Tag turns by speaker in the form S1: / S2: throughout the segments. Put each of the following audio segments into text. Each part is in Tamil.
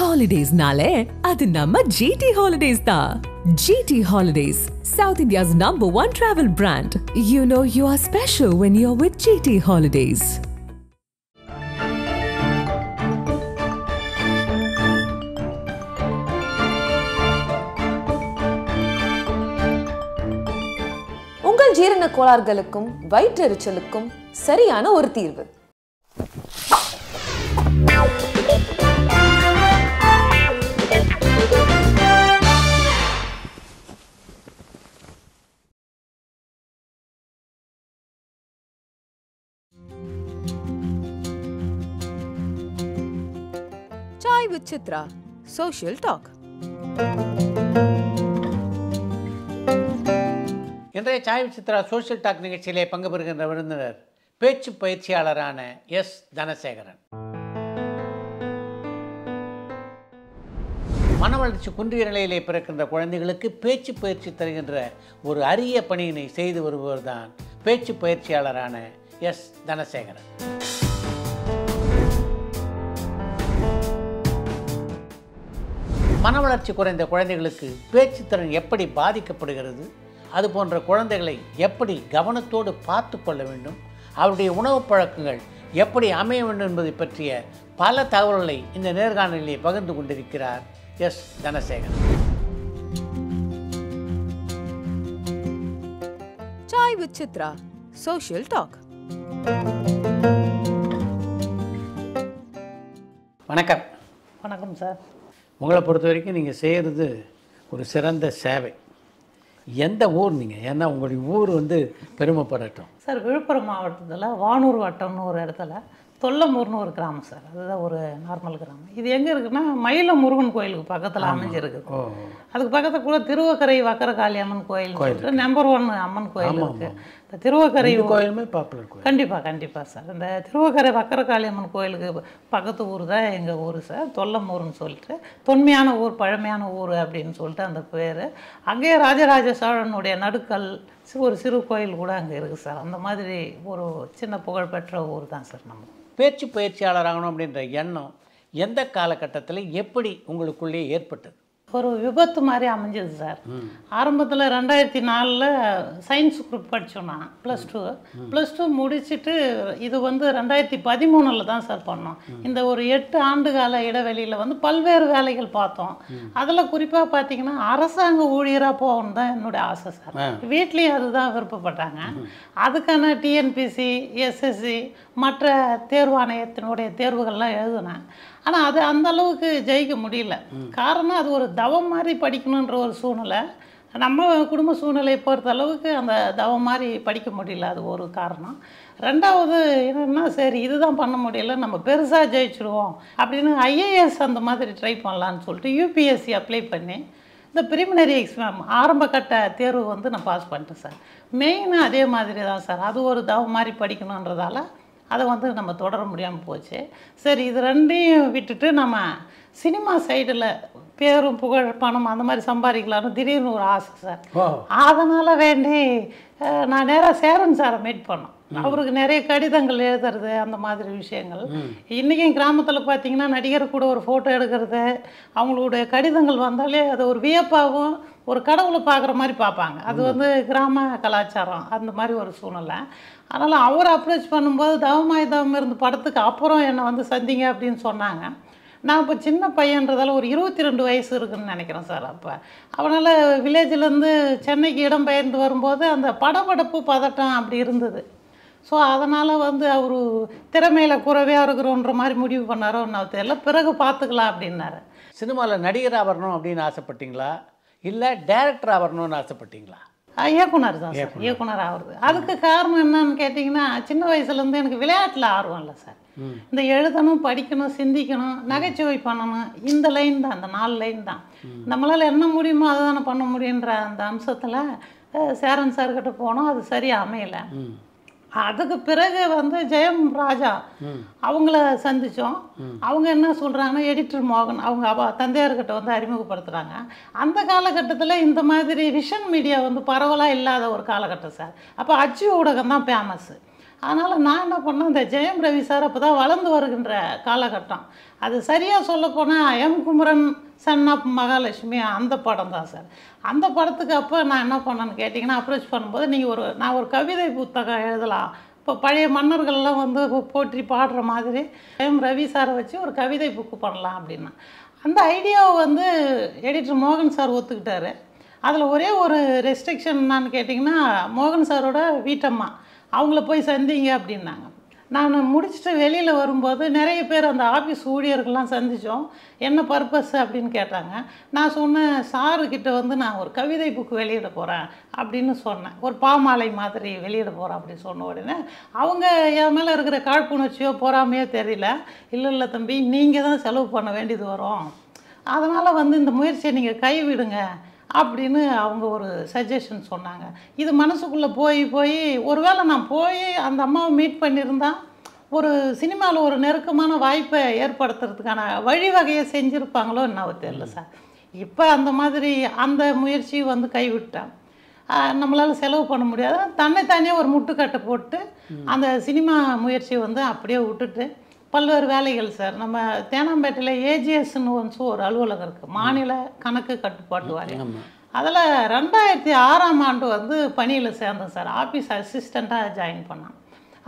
S1: Holidays nale, adu namma GT Holidays da. GT Holidays, South India's #1 travel brand. You know you are special when you're with GT Holidays.
S2: உங்கள் ஜீரண கோளாறுகளுக்கும் வயிற்றெரிச்சலுக்கும் சரியான ஒரு தீர்வு. Chai with Chitra, social talk.
S3: இன்றைய Chai with Chitra social talk நிகழ்ச்சியிலே பங்கு பெறுகின்ற விருந்தினர் பேச்சு பயிற்சியாளரான எஸ் தனசேகரன். மனவளர்ச்சி குன்றிய நிலையிலே பிறக்கின்ற குழந்தைகளுக்கு பேச்சு பயிற்சி தருகின்ற ஒரு அரிய பணியினை செய்து வருபவர் தான் பேச்சு பயிற்சியாளரான எஸ் தனசேகரன். மனவளர்ச்சி குறைந்த குழந்தைகளுக்கு பேச்சுத்திறன் எப்படி பாதிக்கப்படுகிறது, அது போன்ற குழந்தைகளை எப்படி கவனத்தோடு பார்த்து கொள்ள வேண்டும், அவருடைய உணவு பழக்கங்கள் எப்படி அமைய வேண்டும் என்பதை பற்றிய பல தகவல்களை இந்த நேர்காணலிலே பகிர்ந்து கொண்டிருக்கிறார் S Dhanasekaran.
S2: Chai with Chitra, social talk.
S3: வணக்கம்.
S4: வணக்கம் சார்.
S3: உங்களை பொறுத்த வரைக்கும் நீங்கள் செய்கிறது ஒரு சிறந்த சேவை. எந்த ஊர் நீங்கள்? ஏன்னா உங்களுடைய ஊர் பெருமைப்படட்டும்.
S4: சார், விழுப்புரம் மாவட்டத்தில் வானூர் வட்டம்னு ஒரு இடத்துல தொல்லமூர்னு ஒரு கிராமம் சார். அதுதான் ஒரு நார்மல் கிராமம். இது எங்கே இருக்குன்னா மயில முருகன் கோயிலுக்கு பக்கத்தில் அமைஞ்சிருக்கு. அதுக்கு பக்கத்தில் கூட திருவக்கரை வக்கரகாளி அம்மன் கோயில் சொல்லிட்டு #1 அம்மன் கோயில் இருக்குது. இந்த திருவக்கரை
S3: கோயிலுமே பாப்புலர் கோயில்.
S4: கண்டிப்பாக சார். இந்த திருவக்கரை வக்கரகாளி அம்மன் கோயிலுக்கு பக்கத்து ஊர் தான் எங்கள் ஊர் சார். தொல்லமூர்னு சொல்லிட்டு தொன்மையான ஊர், பழமையான ஊர் அப்படின்னு சொல்லிட்டு அந்த பேர். அங்கேயே ராஜராஜ சோழனுடைய நடுக்கல் ஒரு சிறு கோயில் கூட அங்கே இருக்குது சார். அந்த மாதிரி ஒரு சின்ன புகழ்பெற்ற ஊர் தான் சார் நம்ம.
S3: பேச்சு பயிற்சியாளராகணும் அப்படின்ற எண்ணம் எந்த காலகட்டத்தில் எப்படி உங்களுக்குள்ளே ஏற்பட்டது?
S4: ஒரு விபத்து மாதிரி அமைஞ்சது சார். ஆரம்பத்தில் 2004 சயின்ஸ் குரூப் படித்தோம். நான் +2 முடிச்சுட்டு இது 2013 தான் சார் பண்ணோம். இந்த ஒரு 8 ஆண்டு கால இடைவெளியில் பல்வேறு வேலைகள் பார்த்தோம். அதில் குறிப்பாக பார்த்தீங்கன்னா அரசாங்க ஊழியராக போகணும் தான் என்னுடைய ஆசை சார். வீட்லேயும் அதுதான் விருப்பப்பட்டாங்க. அதுக்கான டிஎன்பிசி, எஸ்எஸ்சி மற்ற தேர்வாணையத்தினுடைய தேர்வுகள்லாம் எழுதினேன். ஆனால் அது அந்த அளவுக்கு ஜெயிக்க முடியல. காரணம், அது ஒரு தவம் மாதிரி படிக்கணுன்ற ஒரு சூழ்நிலை. நம்ம குடும்ப சூழ்நிலையை பொறுத்த அளவுக்கு அந்த தவம் மாதிரி படிக்க முடியல. அது ஒரு காரணம். ரெண்டாவது என்னென்னா, சரி இதுதான் பண்ண முடியல, நம்ம பெருசாக ஜெயிச்சிடுவோம் அப்படின்னு ஐஏஎஸ் அந்த மாதிரி ட்ரை பண்ணலான்னு சொல்லிட்டு யூபிஎஸ்சி அப்ளை பண்ணி இந்த ப்ரிலிமினரி எக்ஸாம் ஆரம்ப கட்ட தேர்வு நான் பாஸ் பண்ணிட்டேன் சார். மெயின் அதே மாதிரி தான் சார். அது ஒரு தவம் மாதிரி படிக்கணுன்றதால அதை நம்ம தொடர முடியாமல் போச்சு. சரி, இது ரெண்டையும் விட்டுட்டு நம்ம சினிமா சைடில் பேரும் புகழ் பணம் அந்த மாதிரி சம்பாதிக்கலான்னு திடீர்னு ஒரு ஆசை சார். அதனால் வேண்டி நான் நேராக சேரன் சாரை மீட் பண்ணோம். அவருக்கு நிறைய கடிதங்கள் எழுதுறது அந்த மாதிரி விஷயங்கள். இன்றைக்கும் கிராமத்தில் பார்த்தீங்கன்னா நடிகர் கூட ஒரு ஃபோட்டோ எடுக்கிறது, அவங்களுடைய கடிதங்கள் வந்தாலே அது ஒரு வியப்பாகவும் ஒரு கடவுளை பார்க்குற மாதிரி பார்ப்பாங்க. அது கிராம கலாச்சாரம் அந்த மாதிரி ஒரு சூழ்நிலை. அதனால் அவரை அப்ரோச் பண்ணும்போது தவமாய் தவம் இருந்து படத்துக்கு அப்புறம் என்னை சந்திங்க அப்படின்னு சொன்னாங்க. நான் இப்போ சின்ன பையன்றதால ஒரு 22 வயசு இருக்குதுன்னு நினைக்கிறேன் சார். அப்போ அவனால் வில்லேஜிலேருந்து சென்னைக்கு இடம்பெயர்ந்து வரும்போது அந்த படபடப்பு பதட்டம் அப்படி இருந்தது. ஸோ அதனால் அவர் திறமையில் குறைவாக இருக்கிறோன்ற மாதிரி முடிவு பண்ணாரோ நான் தெரியல. பிறகு பார்த்துக்கலாம் அப்படின்னாரு.
S3: சினிமாவில் நடிகராக வரணும் அப்படின்னு ஆசைப்பட்டீங்களா, இல்லை டைரக்டராக வரணும்னு ஆசைப்பட்டீங்களா?
S4: இயக்குனர் தான் சார். இயக்குனர் ஆகுறது அதுக்கு காரணம் என்னன்னு கேட்டிங்கன்னா, சின்ன வயசுலேருந்து எனக்கு விளையாட்டில் ஆர்வம் இல்லை சார். இந்த எழுதணும், படிக்கணும், சிந்திக்கணும், நகைச்சுவை பண்ணணும், இந்த லைன் தான், அந்த 4 லைன் தான். நம்மளால் என்ன முடியுமோ அதை தானே பண்ண முடியுன்ற அந்த அம்சத்தில் சேரன் சார்கிட்ட போனோம். அது சரியாக அமையலை. அதுக்கு பிறகு ஜெயம் ராஜா அவங்கள சந்தித்தோம். அவங்க என்ன சொல்கிறாங்கன்னா, எடிட்டர் மோகன் அவங்க தந்தையார்கிட்ட அறிமுகப்படுத்துகிறாங்க. அந்த காலகட்டத்தில் இந்த மாதிரி விஷன் மீடியா பரவலாக இல்லாத ஒரு காலகட்டம் சார். அப்போ அச்சு ஊடகம் தான் ஃபேமஸ்ஸு. அதனால் நான் என்ன பண்ணேன், இந்த ஜெயம் ரவி சார் அப்போ தான் வளர்ந்து வருகின்ற காலகட்டம். அது சரியாக சொல்லப்போனால் M Kumaran son of Mahalakshmi அந்த படம் தான் சார். அந்த படத்துக்கு அப்போ நான் என்ன பண்ணேன்னு கேட்டிங்கன்னா, அப்ரோச் பண்ணும்போது நான் ஒரு கவிதை புத்தகம் எழுதலாம், இப்போ பழைய மன்னர்கள்லாம் வந்து போற்றி பாடுற மாதிரி எம் ரவி சாரை வச்சு ஒரு கவிதை புக்கு பண்ணலாம் அப்படின்னா, அந்த ஐடியாவை வந்து எடிட்டர் மோகன் சார் ஒத்துக்கிட்டாரு. அதில் ஒரே ஒரு ரெஸ்ட்ரிக்ஷன் என்னான்னு கேட்டிங்கன்னா, மோகன் சாரோட வீட்டம்மா அவங்கள போய் சந்திங்க அப்படின்னாங்க. நான் முடிச்சுட்டு வெளியில் வரும்போது நிறைய பேர் அந்த ஆஃபீஸ் ஊழியர்கள்லாம் சந்தித்தோம். என்ன பர்பஸ் அப்படின்னு கேட்டாங்க. நான் சொன்னேன், சாருக்கிட்ட வந்து நான் ஒரு கவிதை புக்கு வெளியிட போகிறேன் அப்படின்னு சொன்னேன். ஒரு பாமாலை மாதிரி வெளியிட போகிறேன் அப்படின்னு சொன்ன உடனே அவங்க என் மேலே இருக்கிற காழ்ப்புணர்ச்சியோ பொறாமையோ தெரியல. இல்லை தம்பி, நீங்கள் தான் செலவு பண்ண வேண்டியது வரும், அதனால் வந்து இந்த முயற்சியை நீங்கள் கைவிடுங்க அப்படின்னு அவங்க ஒரு சஜஷன் சொன்னாங்க. இது மனசுக்குள்ளே போய் ஒருவேளை நான் போய் அந்த அம்மாவை மீட் பண்ணியிருந்தா ஒரு சினிமாவில் ஒரு நெருக்கமான வாய்ப்பை ஏற்படுத்துறதுக்கான வழிவகையை செஞ்சுருப்பாங்களோ என்னவோ தெரியல சார். இப்போ அந்த மாதிரி அந்த முயற்சி வந்து கைவிட்டேன். நம்மளால் செலவு பண்ண முடியாது, தன்னைத்தானே ஒரு முட்டுக்கட்டை போட்டு அந்த சினிமா முயற்சியை வந்து அப்படியே விட்டுட்டு பல்வேறு வேலைகள் சார். நம்ம தேனாம்பேட்டையில் ஏஜிஎஸ்ன்னு ஒரு அலுவலகம் இருக்குது, மாநில கணக்கு கட்டுப்பாட்டு வாரியம். அதில் 2006ஆம் ஆண்டு வந்து பணியில் சேர்ந்தேன் சார். ஆஃபீஸ் அசிஸ்டண்ட்டாக ஜாயின் பண்ணேன்.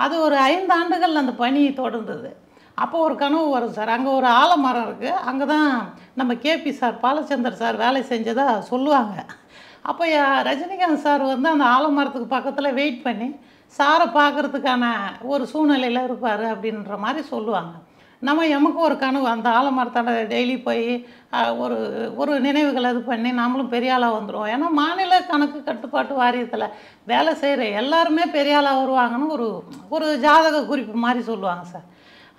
S4: அது ஒரு 5 ஆண்டுகள் அந்த பணி தொடர்ந்தது. அப்போ ஒரு கனவு வரும் சார். அங்கே ஒரு ஆலமரம் இருக்குது, அங்கே தான் நம்ம கேபி சார் பாலச்சந்தர் சார் வேலை செஞ்சதாக சொல்லுவாங்க. அப்போ ரஜினிகாந்த் சார் வந்து அந்த ஆலமரத்துக்கு பக்கத்தில் வெயிட் பண்ணி சாரை பார்க்குறதுக்கான ஒரு சூழ்நிலையில் இருப்பார் அப்படின்ற மாதிரி சொல்லுவாங்க. எமக்கு ஒரு கனவு, அந்த ஆலமரத்தோட டெய்லி போய் ஒரு நினைவுகளை இது பண்ணி நாமளும் பெரிய ஆளாக வந்துடுவோம். ஏன்னா மாநில கணக்கு கட்டுப்பாட்டு வாரியத்தில் வேலை செய்கிற எல்லாருமே பெரிய ஆளாக வருவாங்கன்னு ஒரு ஜாதக குறிப்பு மாதிரி சொல்லுவாங்க சார்.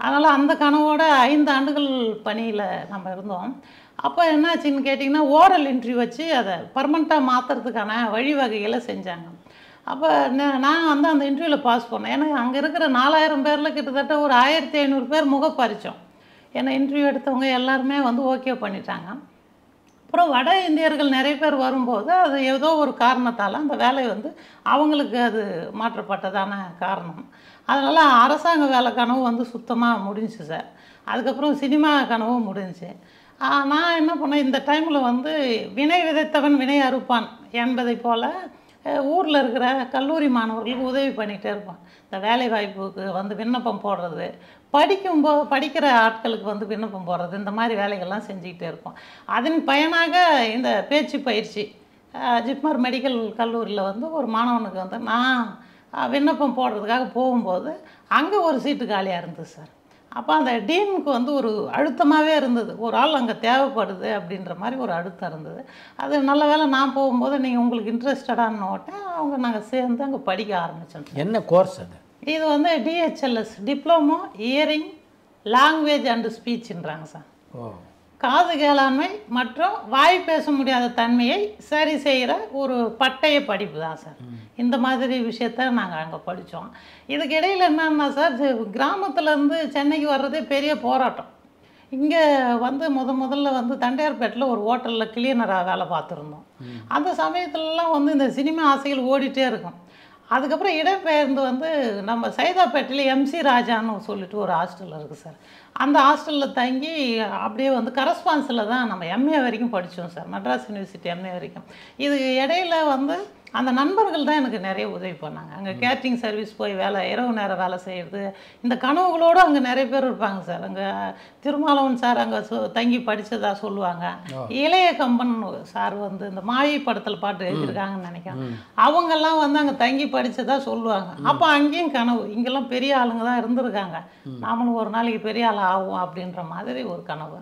S4: அதனால் அந்த கனவோட 5 ஆண்டுகள் பணியில் நம்ம இருந்தோம். அப்போ என்னாச்சுன்னு கேட்டிங்கன்னா, ஓரல் இன்டர்வியூ வச்சு அதை பர்மனெண்ட்டாக மாற்றுறதுக்கான வழிவகைகளை செஞ்சாங்க. அப்போ நான் வந்து அந்த இன்டர்வியூவில் பாஸ் பண்ணேன். ஏன்னா அங்கே இருக்கிற 4000 பேரில் கிட்டத்தட்ட ஒரு 1500 பேர் முகப்பரிச்சோம். ஏன்னா இன்டர்வியூ எடுத்தவங்க எல்லாருமே வந்து ஓகே பண்ணிட்டாங்க. அப்புறம் வட இந்தியர்கள் நிறைய பேர் வரும்போது அது ஏதோ ஒரு காரணத்தால் அந்த வேலை வந்து அவங்களுக்கு அது மாற்றப்பட்டதான காரணம். அதனால் அரசாங்க வேலை கனவு வந்து சுத்தமாக முடிஞ்சிச்சு சார். அதுக்கப்புறம் சினிமா கனவும் முடிஞ்சிச்சு. நான் என்ன பண்ணேன், இந்த டைமில் வந்து வினை விதைத்தவன் வினை அறுப்பான் என்பதை போல் ஊரில் இருக்கிற கல்லூரி மாணவர்களுக்கு உதவி பண்ணிகிட்டே இருப்பான். இந்த வேலை வாய்ப்புக்கு வந்து விண்ணப்பம் போடுறது, படிக்கிற ஆட்களுக்கு வந்து விண்ணப்பம் போடுறது, இந்த மாதிரி வேலைகள்லாம் செஞ்சுக்கிட்டே இருப்போம். அதன் பயனாக இந்த பேச்சு பயிற்சி ஜிப்மர் மெடிக்கல் கல்லூரியில் வந்து ஒரு மாணவனுக்கு வந்து நான் விண்ணப்பம் போடுறதுக்காக போகும்போது அங்கே ஒரு சீட்டு காலியாக இருந்தது சார். அப்போ அந்த டீனுக்கு வந்து ஒரு அழுத்தமாகவே இருந்தது, ஒரு ஆள் அங்கே தேவைப்படுது அப்படின்ற மாதிரி ஒரு அழுத்தம் இருந்தது. அது நல்ல வேலை நான் போகும்போது நீங்கள் உங்களுக்கு இன்ட்ரெஸ்டடான ஓட்டேன் அவங்க நாங்கள் சேர்ந்து அங்கே படிக்க ஆரம்பித்தோம்.
S3: என்ன கோர்ஸ் அது?
S4: இது வந்து DHLS, diploma hearing language and ஸ்பீச்சுன்றாங்க சார். காது கேளாண்மை மற்றும் வாய் பேச முடியாத தன்மையை சரி செய்கிற ஒரு பட்டய படிப்பு தான் சார். இந்த மாதிரி விஷயத்த நாங்கள் அங்கே படித்தோம். இதுக்கு இடையில் என்னன்னா சார், கிராமத்துலேருந்து சென்னைக்கு வர்றதே பெரிய போராட்டம். இங்கே வந்து முதல்ல வந்து தண்டையார்பேட்டில் ஒரு ஹோட்டலில் கிளீனராக வேலை பார்த்துருந்தோம். அந்த சமயத்துலலாம் வந்து இந்த சினிமா ஆசைகள் ஓடிட்டே இருக்கும். அதுக்கப்புறம் இடம்பெயர்ந்து வந்து நம்ம சைதாப்பேட்டையில் எம்சி ராஜான்னு சொல்லிட்டு ஒரு ஹாஸ்டல் இருக்குது சார். அந்த ஹாஸ்டலில் தங்கி அப்படியே வந்து கரஸ்பான்ஸில் தான் நம்ம எம்ஏ வரைக்கும் படித்தோம் சார், மெட்ராஸ் யூனிவர்சிட்டி எம்ஏ வரைக்கும். இது இடையில வந்து அந்த நண்பர்கள் தான் எனக்கு நிறைய உதவி பண்ணாங்க. அங்கே கேட்ரிங் சர்வீஸ் போய் இரவு நேரம் வேலை செய்கிறது, இந்த கனவுகளோடு அங்கே நிறைய பேர் இருப்பாங்க சார். அங்கே திருமாலவன் சார் அங்கே தங்கி படித்ததாக சொல்லுவாங்க. இளைய கம்பன் சார் வந்து இந்த மாயை படத்தில் பாட்டு எழுதியிருக்காங்கன்னு நினைக்கிறேன். அவங்கெல்லாம் வந்து அங்கே தங்கி படித்ததாக சொல்லுவாங்க. அப்போ அங்கேயும் கனவு, இங்கெல்லாம் பெரிய ஆளுங்க தான் இருந்திருக்காங்க, நாமளும் ஒரு நாளைக்கு பெரிய ஆள் ஆகும் அப்படின்ற மாதிரி ஒரு கனவு.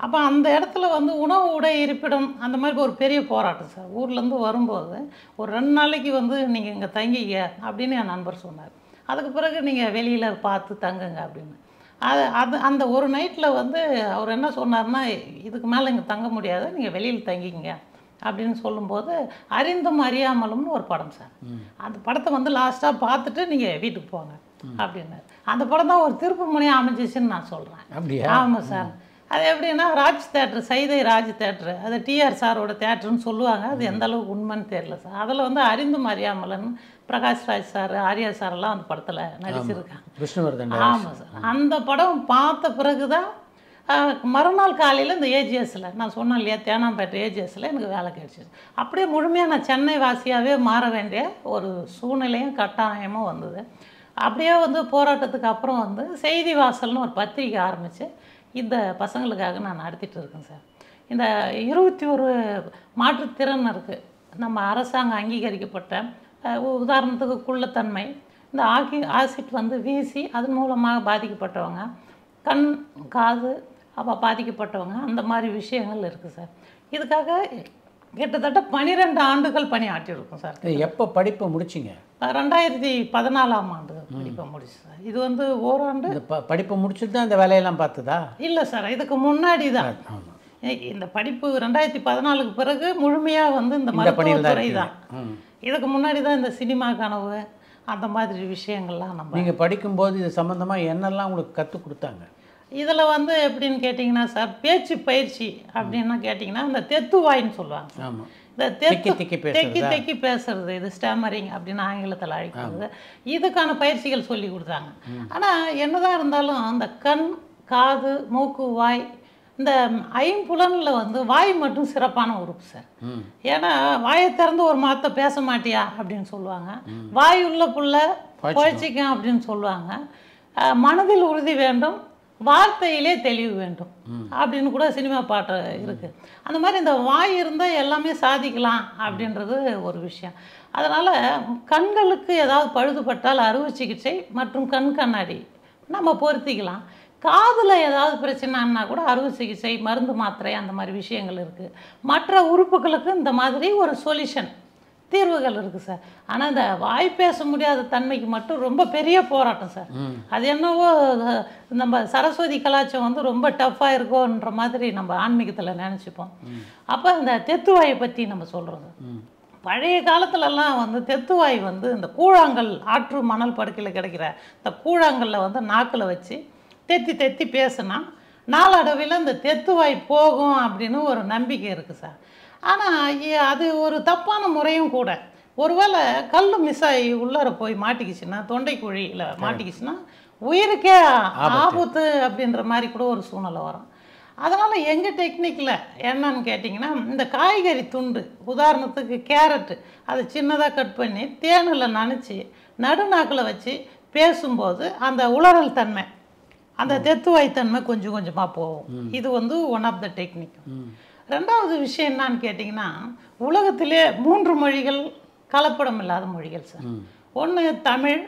S4: அப்போ அந்த இடத்துல வந்து உணவு உடை இருப்பிடம் அந்த மாதிரி ஒரு பெரிய போராட்டம் சார். ஊர்லேருந்து வரும்போது ஒரு 2 நாளைக்கு வந்து நீங்கள் இங்கே தங்கிங்க அப்படின்னு என் நண்பர் சொன்னார். அதுக்கு பிறகு நீங்கள் வெளியில் பார்த்து தங்குங்க அப்படின்னு. அந்த ஒரு நைட்டில் வந்து அவர் என்ன சொன்னார்னா, இதுக்கு மேலே இங்கே தங்க முடியாது, நீங்கள் வெளியில் தங்கிங்க அப்படின்னு சொல்லும்போது அறிந்தும் அறியாமலும்னு ஒரு படம் சார். அந்த படத்தை வந்து லாஸ்ட்டாக பார்த்துட்டு நீங்கள் வீட்டுக்கு போங்க அப்படின்னாரு. அந்த படம் தான் ஒரு திருப்பு முனையாக அமைஞ்சிச்சுன்னு நான் சொல்கிறேன்.
S3: அப்படியா?
S4: ஆமாம் சார். அது எப்படின்னா ராஜ் தேட்ரு, சைதை ராஜ் தேட்ரு, அது டிஆர் சாரோட தேட்டருன்னு சொல்லுவாங்க. அது எந்த அளவுக்கு உண்மைன்னு தெரியல சார். அதில் வந்து அறிந்தும் அறியாமலன் பிரகாஷ் ராஜ் சார், ஆர்யா சாரெல்லாம் அந்த படத்தில் நடிச்சிருக்காங்க.
S3: விஷ்ணுவர்தன்.
S4: ஆமாம் சார். அந்த படம் பார்த்த பிறகு தான் மறுநாள் காலையில் இந்த ஏஜிஎஸ்சில் நான் சொன்னேன் இல்லையா, தேனாம்பேட்டை ஏஜிஎஸ்சில் எனக்கு வேலை கிடைச்சிது. அப்படியே முழுமையாக நான் சென்னை வாசியாகவே மாற வேண்டிய ஒரு சூழ்நிலையும் கட்டாயமும் வந்தது. அப்படியே வந்து போராட்டத்துக்கு அப்புறம் வந்து செய்தி வாசல்னு ஒரு பத்திரிக்கை ஆரம்பித்து இந்த பசங்களுக்காக நான் நடத்திட்டு இருக்கேன் சார். இந்த 21 மாற்றுத்திறன் இருக்குது நம்ம அரசாங்கம் அங்கீகரிக்கப்பட்ட, உதாரணத்துக்கு குள்ளத்தன்மை, இந்த ஆசிட் வந்து வீசி அதன் மூலமாக பாதிக்கப்பட்டவங்க, கண் காது அப்போ பாதிக்கப்பட்டவங்க, அந்த மாதிரி விஷயங்கள் இருக்குது சார். இதுக்காக கிட்டத்தட்ட 12 ஆண்டுகள் பணியாற்றியிருக்கோம் சார்.
S3: எப்போ படிப்பை முடிச்சிங்க?
S4: 2014ஆம் ஆண்டு படிப்பை முடிச்சு சார். இது வந்து ஓராண்டு
S3: படிப்பை முடிச்சுட்டு தான் இந்த வேலையெல்லாம் பார்த்ததா? இல்லை
S4: சார், இதுக்கு முன்னாடி தான். இந்த படிப்பு 2014க்கு பிறகு முழுமையாக வந்து இந்த மருத்துவத்துறை தான். இதுக்கு முன்னாடி தான் இந்த சினிமா கனவு அந்த மாதிரி விஷயங்கள்லாம் நம்ம.
S3: நீங்கள் படிக்கும்போது இது சம்மந்தமாக என்னெல்லாம் உங்களுக்கு கற்றுக் கொடுத்தாங்க?
S4: இதில் வந்து எப்படின்னு கேட்டிங்கன்னா சார், பேச்சு பயிற்சி அப்படின்னா கேட்டிங்கன்னா இந்த தெத்துவாயின்னு சொல்லுவாங்க.
S3: ஆமாம்.
S4: இந்த தெக்கி பேசுறது, இது ஸ்டாமரிங் அப்படின்னு ஆங்கிலத்தில் அழைக்கிறது. இதுக்கான பயிற்சிகள் சொல்லி கொடுத்தாங்க. ஆனால் என்னதான் இருந்தாலும் அந்த கண், காது, மூக்கு, வாய், இந்த ஐம்புலனில் வந்து வாய் மட்டும் சிறப்பான உறுப்பு சார். ஏன்னா வாயை திறந்து ஒரு மாத்த பேச மாட்டியா அப்படின்னு சொல்லுவாங்க. வாய் உள்ள புள்ள பழிச்சிக்கும் அப்படின்னு சொல்லுவாங்க. மனதில் உறுதி வேண்டும், வார்த்தையிலே தெளிவு வேண்டும் அப்படின்னு கூட சினிமா பாட்டு இருக்குது. அந்த மாதிரி இந்த வாய் இருந்தால் எல்லாமே சாதிக்கலாம் அப்படின்றது ஒரு விஷயம். அதனால் கண்களுக்கு ஏதாவது பழுதுபட்டால் அறுவை சிகிச்சை மற்றும் கண் கண்ணாடி நம்ம பொருத்திக்கலாம். காதில் ஏதாவது பிரச்சனைன்னா கூட அறுவை சிகிச்சை, மருந்து மாத்திரை, அந்த மாதிரி விஷயங்கள் இருக்குது. மற்ற உறுப்புகளுக்கு இந்த மாதிரி ஒரு சொல்யூஷன், தீர்வுகள் இருக்குது சார். ஆனால் இந்த வாய் பேச முடியாத தன்மைக்கு மட்டும் ரொம்ப பெரிய போராட்டம் சார். அது என்னவோ நம்ம சரஸ்வதி கலாச்சாரம் வந்து ரொம்ப டஃப்பாக இருக்கோன்ற மாதிரி நம்ம ஆன்மீகத்தில் நினச்சிப்போம். அப்போ இந்த தெத்துவாயை பற்றி நம்ம சொல்கிறோம். பழைய காலத்துலலாம் வந்து தெத்துவாய் வந்து இந்த கூழாங்கல், ஆற்று மணல் படுக்கையில் கிடைக்கிற இந்த கூழாங்கல்ல வந்து நாக்கில் வச்சு தெத்தி தெத்தி பேசுனா நாளடைவில் இந்த தெத்துவாய் போகும் அப்படின்னு ஒரு நம்பிக்கை இருக்குது சார். ஆனால் அது ஒரு தப்பான முறையும் கூட. ஒருவேளை கல் மிஸ் ஆகி உள்ளார போய் மாட்டிக்கிச்சுன்னா, தொண்டை குழியில் மாட்டிக்கிச்சுன்னா உயிருக்கே ஆபத்து அப்படின்ற மாதிரி கூட ஒரு சூழ்நிலை வரும். அதனால் எங்கள் டெக்னிக்கில் என்னன்னு கேட்டிங்கன்னா, இந்த காய்கறி துண்டு, உதாரணத்துக்கு கேரட்டு, அதை சின்னதாக கட் பண்ணி தேனில் நனைச்சி நடுநாக்கில் வச்சு பேசும்போது அந்த உளறல் தன்மை, அந்த தெத்துவாய் தன்மை கொஞ்சம் கொஞ்சமாக போகும். இது வந்து ஒன் ஆஃப் த டெக்னிக். ரெண்டாவது விஷயம் என்னான்னு கேட்டிங்கன்னா, உலகத்திலே 3 மொழிகள் கலப்படம் இல்லாத மொழிகள் சார். ஒன்று தமிழ்,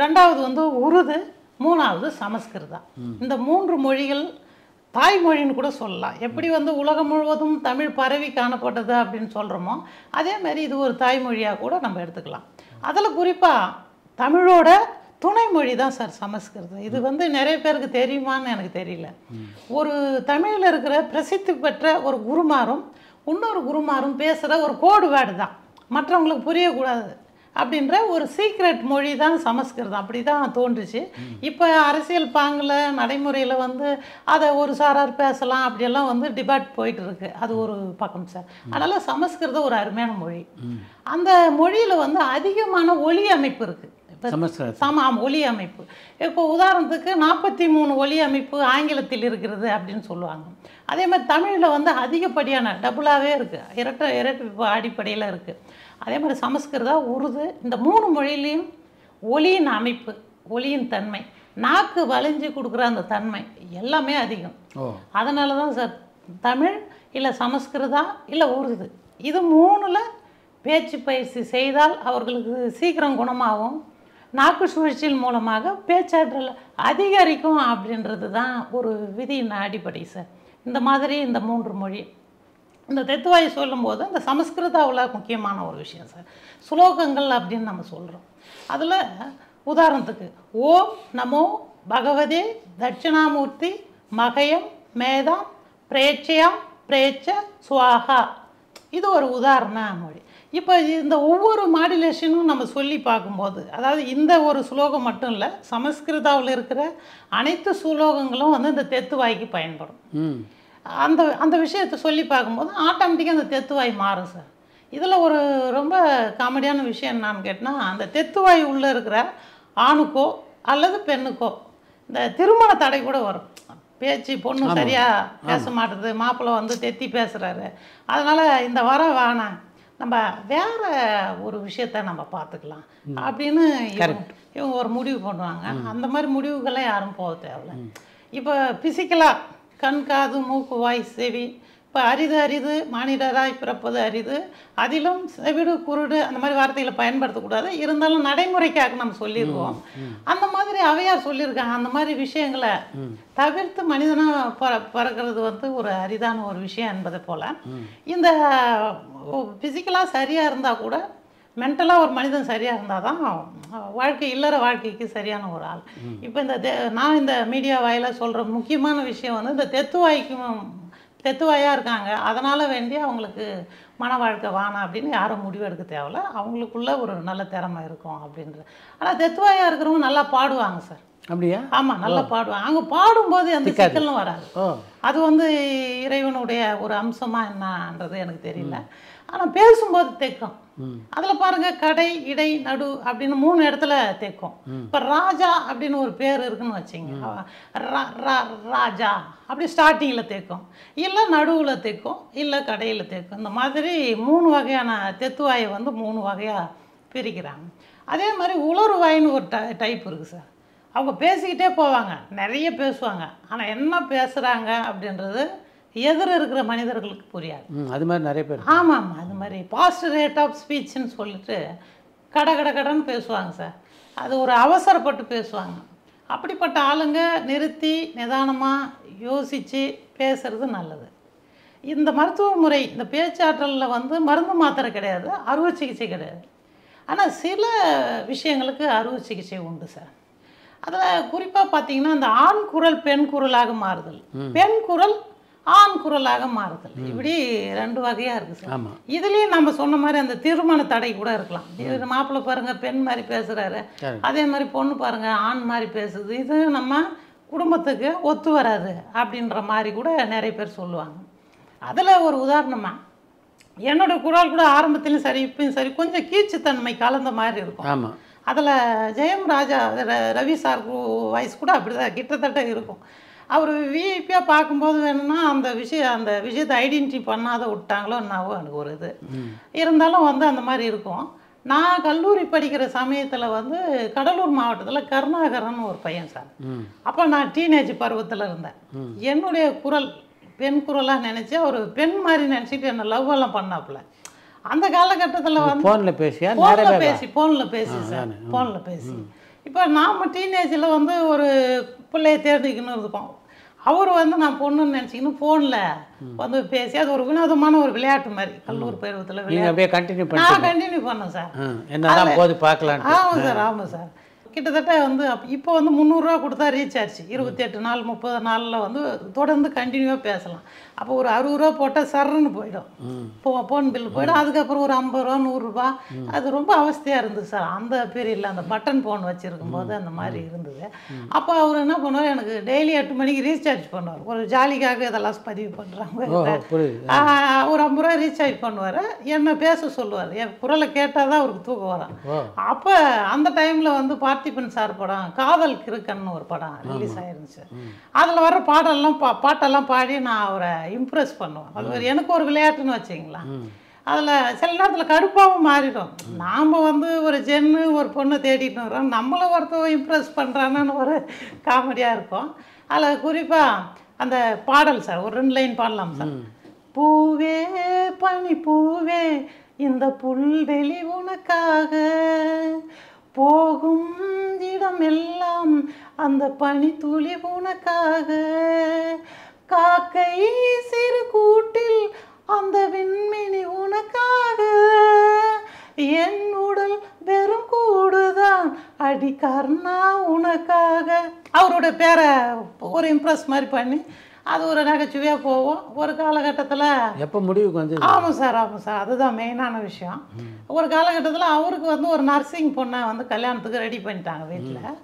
S4: ரெண்டாவது வந்து உருது, மூணாவது சமஸ்கிருதம். இந்த 3 மொழிகள் தாய்மொழின்னு கூட சொல்லலாம். எப்படி வந்து உலகம் முழுவதும் தமிழ் பரவி காணப்பட்டது அப்படின்னு சொல்கிறோமோ, அதே மாதிரி இது ஒரு தாய்மொழியாக கூட நம்ம எடுத்துக்கலாம். அதில் குறிப்பாக தமிழோட துணை மொழி தான் சார் சமஸ்கிருதம். இது வந்து நிறைய பேருக்கு தெரியுமான்னு எனக்கு தெரியல. ஒரு தமிழில் இருக்கிற பிரசித்தி பெற்ற ஒரு குருமாரும் இன்னொரு குருமாரும் பேசுகிற ஒரு கோடு வேர்டு தான், மற்றவங்களுக்கு புரியக்கூடாது அப்படின்ற ஒரு சீக்ரெட் மொழி தான் சமஸ்கிருதம். அப்படி தான் தோன்றுச்சு. இப்போ அரசியல் பாங்கில் நடைமுறையில் வந்து அதை ஒரு சாரார் பேசலாம் அப்படியெல்லாம் வந்து டிபேட் போயிட்டு இருக்கு. அது ஒரு பக்கம் சார். அதனால் சமஸ்கிருதம் ஒரு அருமையான மொழி. அந்த மொழியில் வந்து அதிகமான ஒலி அமைப்பு இருக்குது. ஒலி அமைப்பு இப்போ உதாரணத்துக்கு 43 ஒலி அமைப்பு ஆங்கிலத்தில் இருக்கிறது அப்படின்னு சொல்லுவாங்க. அதே மாதிரி தமிழில் வந்து அதிகப்படியான டபுளாகவே இருக்குது, இரட்டை அடிப்படையில் இருக்குது. அதே மாதிரி சமஸ்கிருதம், உருது, இந்த 3 மொழியிலையும் ஒலியின் அமைப்பு, ஒலியின் தன்மை, நாக்கு வளைஞ்சு கொடுக்குற அந்த தன்மை எல்லாமே அதிகம். அதனால தான் சார் தமிழ் இல்லை சமஸ்கிருதம் இல்லை உருது, இது 3ல் பேச்சு பயிற்சி செய்தால் அவர்களுக்கு சீக்கிரம் குணமாகும், நாக்கு சுழற்சியின் மூலமாக பேச்சாற்றல் அதிகரிக்கும் அப்படின்றது தான் ஒரு விதியின் அடிப்படை சார். இந்த மாதிரி இந்த 3 மொழி, இந்த தெத்துவாய் சொல்லும்போது இந்த சமஸ்கிருதாவில் முக்கியமான ஒரு விஷயம் சார், ஸ்லோகங்கள் அப்படின்னு நம்ம சொல்கிறோம். அதில் உதாரணத்துக்கு ஓம் நமோ பகவதே தட்சிணாமூர்த்தி மகயம் மேதாம் பிரேட்சயாம் பிரேட்ச சுவாகா, இது ஒரு உதாரண மொழி. இப்போ இந்த ஒவ்வொரு மாடுலேஷனும் நம்ம சொல்லி பார்க்கும்போது, அதாவது இந்த ஒரு ஸ்லோகம் மட்டும் இல்லை, சமஸ்கிருதாவில் இருக்கிற அனைத்து ஸ்லோகங்களும் வந்து இந்த தெத்துவாய்க்கு பயன்படும். அந்த அந்த விஷயத்தை சொல்லி பார்க்கும்போது ஆட்டோமேட்டிக்காக அந்த தெத்துவாய் மாறும் சார். இதில் ஒரு ரொம்ப காமெடியான விஷயம் என்னான்னு கேட்டால், அந்த தெத்துவாய் உள்ளே இருக்கிற ஆணுக்கோ அல்லது பெண்ணுக்கோ இந்த திருமண தடை கூட வரும். பேச்சு பொண்ணு சரியாக பேச மாட்டுது, மாப்பிள்ளை வந்து தெத்தி பேசுகிறாரு, அதனால் இந்த வாரம் வேணாம், நம்ம வேற ஒரு விஷயத்த நம்ம பார்த்துக்கலாம் அப்படின்னு இவங்க ஒரு முடிவு பண்ணுவாங்க. அந்த மாதிரி முடிவுகளை யாரும் போக தேவையில்லை. இப்போ பிசிக்கலாக கண், காது, மூக்கு, வாய், செவி, இப்போ அரிது அரிது மானிடராய் பிறப்பது அரிது, அதிலும் செவிடு குருடு அந்த மாதிரி வார்த்தைகளை பயன்படுத்தக்கூடாது. இருந்தாலும் நடைமுறைக்காக நம்ம சொல்லியிருக்கோம். அந்த மாதிரி அவையார் சொல்லியிருக்காங்க. அந்த மாதிரி விஷயங்களை தவிர்த்து மனிதனாக பிறக்கிறது வந்து ஒரு அரிதான ஒரு விஷயம் என்பதை போல், இந்த ஃபிசிக்கலாக சரியாக இருந்தால் கூட மென்டலாக ஒரு மனிதன் சரியாக இருந்தால் தான் வாழ்க்கை இல்லற வாழ்க்கைக்கு சரியான ஒரு ஆள். இப்போ நான் இந்த மீடியா வாயிலாக சொல்கிற முக்கியமான விஷயம் வந்து இந்த தெத்துவாயாக இருக்காங்க, அதனால் வேண்டி அவங்களுக்கு மன வாழ்க்கை வானா அப்படின்னு யாரும் முடிவெடுக்க தேவையில்ல. அவங்களுக்குள்ள ஒரு நல்ல திறமை இருக்கும் அப்படின்றது. ஆனால் தெத்துவாயாக இருக்கிறவங்க நல்லா பாடுவாங்க சார்.
S3: அப்படியா?
S4: ஆமாம், நல்லா பாடுவாங்க. அவங்க பாடும்போது எந்த சிக்கலும் வராது. அது வந்து இறைவனுடைய ஒரு அம்சமாக என்னன்றது எனக்கு தெரியல. ஆனால் பேசும்போது தேக்கம். அதில் பாருங்கள், கடை, இடை, நடு அப்படின்னு 3 இடத்துல தேக்கம். இப்போ ராஜா அப்படின்னு ஒரு பேர் இருக்குன்னு வச்சிங்க, ராஜா அப்படி ஸ்டார்டிங்கில் தேக்கம், இல்லை நடுவில் தேக்கம், இல்லை கடையில் தேக்கம். இந்த மாதிரி 3 வகையான தெத்துவாயை வந்து 3 வகையாக பிரிக்கிறாங்க. அதே மாதிரி உலருவாயின்னு ஒரு டைப் இருக்குது சார். அவங்க பேசிக்கிட்டே போவாங்க, நிறைய பேசுவாங்க, ஆனால் என்ன பேசுகிறாங்க அப்படின்றது எதிர இருக்கிற மனிதர்களுக்கு புரியாது.
S3: அது மாதிரி நிறைய பேர்.
S4: ஆமாம், அது மாதிரி ஃபாஸ்ட் ரேட் ஆஃப் ஸ்பீச்சுன்னு சொல்லிட்டு கடன்னு பேசுவாங்க சார். அது ஒரு அவசரப்பட்டு பேசுவாங்க. அப்படிப்பட்ட ஆளுங்க நிறுத்தி நிதானமாக யோசித்து பேசுறது நல்லது. இந்த மருத்துவ முறை, இந்த பேச்சாற்றலில் வந்து மருந்து மாத்திரை கிடையாது, அறுவை சிகிச்சை கிடையாது. ஆனால் சில விஷயங்களுக்கு அறுவை சிகிச்சை உண்டு சார். அதில் குறிப்பாக பார்த்தீங்கன்னா, இந்த ஆண் குரல் பெண் குரலாக மாறுதல், பெண் குரல் ஆண் குரலாக மாறுதல், இப்படி 2 வகையாக இருக்குது சார். இதுலேயும் நம்ம சொன்ன மாதிரி அந்த திருமண தடை கூட இருக்கலாம். இது மாப்பிள்ளை பாருங்கள் பெண் மாதிரி பேசுகிறாரு, அதே மாதிரி பொண்ணு பாருங்கள் ஆண் மாதிரி பேசுது, இது நம்ம குடும்பத்துக்கு ஒத்து வராது அப்படின்ற மாதிரி கூட நிறைய பேர் சொல்லுவாங்க. அதில் ஒரு உதாரணமாக என்னோடய குரல் கூட ஆரம்பத்திலையும் சரி இப்பயும் சரி கொஞ்சம் கீச்சுத்தன்மை கலந்த மாதிரி இருக்கும்.
S3: ஆமாம்,
S4: அதில் ஜெயம் ராஜா ரவி சார் வாய்ஸ் கூட அப்படி தான் கிட்டத்தட்ட இருக்கும். அவர் விஐபியாக பார்க்கும்போது வேணும்னா அந்த விஷயத்தை ஐடென்டிட்டி பண்ணாத விட்டாங்களோ என்னாவோ எனக்கு ஒரு இது இருந்தாலும் வந்து அந்த மாதிரி இருக்கும். நான் கல்லூரி படிக்கிற சமயத்தில் வந்து கடலூர் மாவட்டத்தில் கருணாகரன் ஒரு பையன் சார். அப்போ நான் டீனேஜ் பருவத்தில் இருந்தேன். என்னுடைய குரல் பெண் குரலாக நினச்சி அவர் பெண் மாதிரி நினச்சிட்டு என்னை லவ் எல்லாம் பண்ணாப்புல. அந்த காலகட்டத்தில் வந்து ஃபோனில் பேசி சார், ஃபோனில் பேசி. இப்போ நாம் டீனேஜில் வந்து ஒரு பிள்ளையை தேர்ந்தெடுக்கணும் இருப்போம். அவர் வந்து நான் பொண்ணுன்னு நினச்சிக்கணும் ஃபோனில் வந்து பேசி, அது ஒரு வினோதமான ஒரு விளையாட்டு மாதிரி கல்லூரி பருவத்தில் விளையாட்டு நான் கண்டினியூ பண்ணேன் சார். ஆமாம் சார். கிட்டத்தட்ட வந்து இப்போ வந்து 300 ரூபா கொடுத்தா ரீசார்ஜ் 28 நாள் 30 நாளில் வந்து தொடர்ந்து கண்டினியூவாக பேசலாம். அப்போ ஒரு 60 ரூபா போட்டால் சர்ன்னு போயிடும், ஃபோன் பில் போயிடும். அதுக்கப்புறம் ஒரு 50 ரூபா 100 ரூபா, அது ரொம்ப அவஸ்தையாக இருந்தது சார் அந்த பீரியடில். அந்த பட்டன் ஃபோன் வச்சுருக்கும் போது அந்த மாதிரி இருந்தது. அப்போ அவர் என்ன பண்ணுவார், எனக்கு டெய்லி 8 மணிக்கு ரீசார்ஜ் பண்ணுவார். ஒரு ஜாலிக்காக இதெல்லாம் பதிவு பண்ணுறாங்க. ஒரு 50 ரூபா ரீசார்ஜ் பண்ணுவார், என்னை பேச சொல்லுவார். என் குரலை கேட்டால் தான் அவருக்கு தூக்கம் வரும். அப்போ அந்த டைமில் வந்து பார்த்திபன் சார் படம் காதல் கிறுக்கன்னு ஒரு படம் ரிலீஸ் ஆயிருந்துச்சு. அதில் வர பாட்டெல்லாம் பாடி நான் அவரை இம்ப்ரெஸ் பண்ணுவேன். அது ஒரு எனக்கு ஒரு விளையாட்டுன்னு வச்சிங்களா. அதில் சில நேரத்தில் கடுப்பாகவும் மாறிடும். நாம் வந்து ஒரு ஜென்னு ஒரு பொண்ணை தேடிட்டு வரோம், நம்மளை ஒருத்தர் இம்ப்ரெஸ் பண்ணுறான்னு ஒரு காமெடியாக இருக்கும். அதில் குறிப்பாக அந்த பாடல் சார் ஒரு 2 லைன் பாடலாம் சார். பூவே பனி பூவே இந்த புல்வெளி உனக்காக, போகும் இடம் எல்லாம் அந்த பனி துளி உனக்காக, காக்கை சிறு கூட்டில் அந்த விண்மினி உனக்காக, என் உடல் வெறும் கூடுதான் அடி கர்ணா உனக்காக. அவரோட பேரை ஒரு இம்ப்ரெஸ் மாதிரி பண்ணி அது ஒரு நகைச்சுவையாக போகும். ஒரு காலகட்டத்தில்
S3: எப்போ முடிவுக்கு வந்து
S4: ஆமாம் சார் அதுதான் மெயினான விஷயம். ஒரு காலகட்டத்தில் அவருக்கு வந்து ஒரு நர்சிங் பொண்ணை வந்து கல்யாணத்துக்கு ரெடி பண்ணிட்டாங்க வீட்டில்.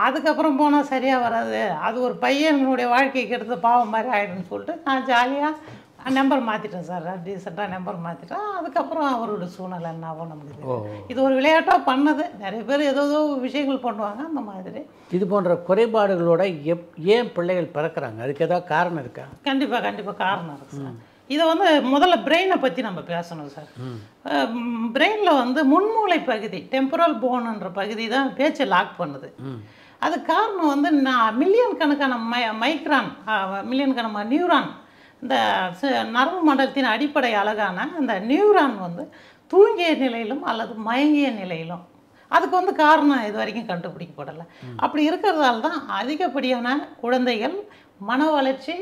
S4: அதுக்கப்புறம் போனால் சரியாக வராது, அது ஒரு பையனுடைய வாழ்க்கைக்கு எடுத்து பாவம் மாதிரி ஆகிடுன்னு சொல்லிட்டு நான் ஜாலியாக நம்பர் மாற்றிட்டேன் சார். ரீசெண்டாக நம்பர் மாற்றிட்டேன். அதுக்கப்புறம் அவரோட சூழ்நிலை என்னாவோ நமக்கு இது ஒரு விளையாட்டாக பண்ணது. நிறைய பேர் ஏதோ விஷயங்கள் பண்ணுவாங்க அந்த மாதிரி.
S3: இது போன்ற குறைபாடுகளோட ஏன் பிள்ளைகள் பிறக்கிறாங்க? அதுக்கு ஏதாவது காரணம் இருக்கா?
S4: கண்டிப்பாக காரணம் இருக்குது சார். இதை வந்து முதல்ல பிரெயினை பற்றி நம்ம பேசணும் சார். பிரெயினில் வந்து முன்மூளை பகுதி டெம்பரல் போனுன்ற பகுதி தான் பேச்சை லாக் பண்ணுது. அது காரணம் வந்து மில்லியன் கணக்கான மில்லியன் கணக்கான நியூரான், இந்த நரம்பு மண்டலத்தின் அடிப்படை அழகான அந்த நியூரான் வந்து தூங்கிய நிலையிலும் அல்லது மயங்கிய நிலையிலும், அதுக்கு வந்து காரணம் இது வரைக்கும் கண்டுபிடிக்கப்படலை. அப்படி இருக்கிறதால தான் அதிகப்படியான குழந்தைகள் மன வளர்ச்சி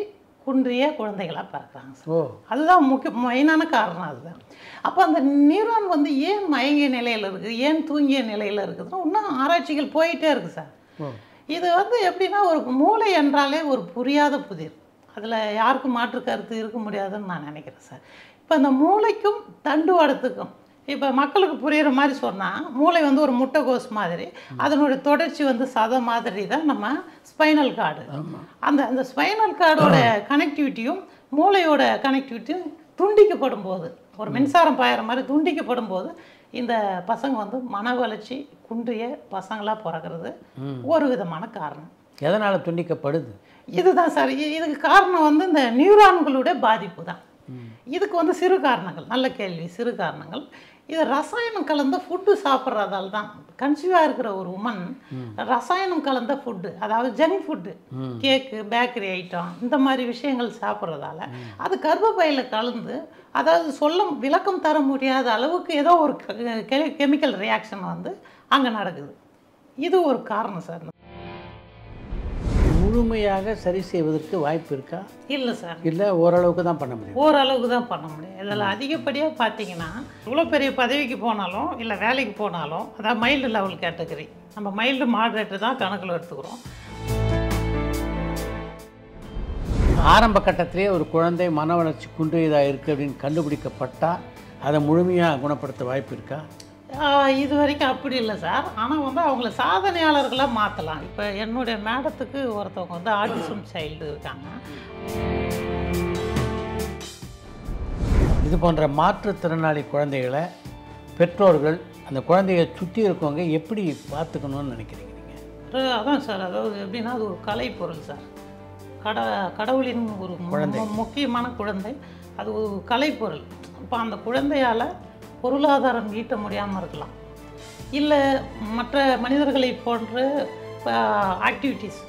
S4: குன்றிய குழந்தைகளாக பிறக்கிறாங்க சார். அதுதான் மெயினான காரணம் அதுதான். அப்போ அந்த நியூரான் வந்து ஏன் மயங்கிய நிலையில் இருக்குது, ஏன் தூங்கிய நிலையில் இருக்குதுன்னா இன்னும் ஆராய்ச்சிகள் போயிட்டே இருக்குது சார். இது வந்து எப்படின்னா ஒரு மூளை என்றாலே ஒரு புரியாத புதிர், அதில் யாருக்கும் மாற்று கருத்து இருக்க முடியாதுன்னு நான் நினைக்கிறேன் சார். இப்போ அந்த மூளைக்கும் தண்டுவாடத்துக்கும் இப்போ மக்களுக்கு புரிகிற மாதிரி சொன்னால், மூளை வந்து ஒரு முட்டைகோஸ் மாதிரி, அதனுடைய தொடர்ச்சி வந்து சதை மாதிரி தான் நம்ம ஸ்பைனல் கார்டு. அந்த ஸ்பைனல் கார்டோட கனெக்டிவிட்டியும் மூளையோட கனெக்டிவிட்டியும் துண்டிக்கப்படும் போது, ஒரு மின்சாரம் பாயிற மாதிரி துண்டிக்கப்படும் போது இந்த பசங்க வந்து மன வளர்ச்சி குன்றிய பசங்களாக பிறக்கிறது ஒரு விதமான காரணம்.
S3: எதனால் துண்டிக்கப்படுது?
S4: இதுதான் சார். இதுக்கு காரணம் வந்து இந்த நியூரான்களுடைய பாதிப்பு தான். இதுக்கு வந்து சிறு காரணங்கள், நல்ல கேள்வி, சிறு காரணங்கள். இது ரசாயனம் கலந்த ஃபுட்டு சாப்பிட்றதால தான். கன்சீவாக இருக்கிற ஒரு உமன் ரசாயனம் கலந்த ஃபுட்டு, அதாவது ஜங்க் ஃபுட்டு, கேக்கு, பேக்கரி ஐட்டம், இந்த மாதிரி விஷயங்கள் சாப்பிட்றதால அது கர்ப்பப்பையில் கலந்து, அதாவது விளக்கம் தர முடியாத அளவுக்கு ஏதோ ஒரு கெமிக்கல் ரியாக்ஷன் வந்து அங்கே நடக்குது. இது ஒரு காரணம் சார்.
S3: முழுமையாக சரி செய்வதற்கு வாய்ப்பு இருக்கா?
S4: இல்லை சார்.
S3: இல்லை, ஓரளவுக்கு தான் பண்ண முடியும்.
S4: ஓரளவுக்கு தான் பண்ண முடியும். இதில் அதிகப்படியாக பார்த்தீங்கன்னா, இவ்வளோ பெரிய பதவிக்கு போனாலும் இல்லை வேலைக்கு போனாலும், அதாவது மைல்டு லெவல் கேட்டகரி, நம்ம மைல்டு மாடரேட்டு தான் கணக்கில் எடுத்துக்கிறோம்.
S3: ஆரம்ப கட்டத்திலே ஒரு குழந்தை மன வளர்ச்சி குன்றியதாக இருக்குது அப்படின்னு கண்டுபிடிக்கப்பட்டால் அதை முழுமையாக குணப்படுத்த வாய்ப்பு இருக்கா?
S4: இது வரைக்கும் அப்படி இல்லை சார். ஆனால் வந்து அவங்கள சாதனையாளர்களாக மாற்றலாம். இப்போ என்னுடைய மேடத்துக்கு ஒருத்தவங்க வந்து ஆட்டிசம் சைல்டு இருக்காங்க.
S3: இது போன்ற மாற்றுத்திறனாளி குழந்தைகளை பெற்றோர்கள், அந்த குழந்தையை சுற்றி இருக்கவங்க எப்படி பார்த்துக்கணும்னு நினைக்கிறீங்க நீங்கள்?
S4: அதான் சார், அதாவது எப்படின்னா அது ஒரு கலைப்பொருள் சார். கடவுளின் ஒரு முக்கியமான குழந்தை, அது ஒரு கலைப்பொருள். இப்போ அந்த குழந்தையால் பொருளாதாரம் ஈட்ட முடியாமல் இருக்கலாம், இல்லை மற்ற மனிதர்களை போன்ற ஆக்டிவிட்டீஸ்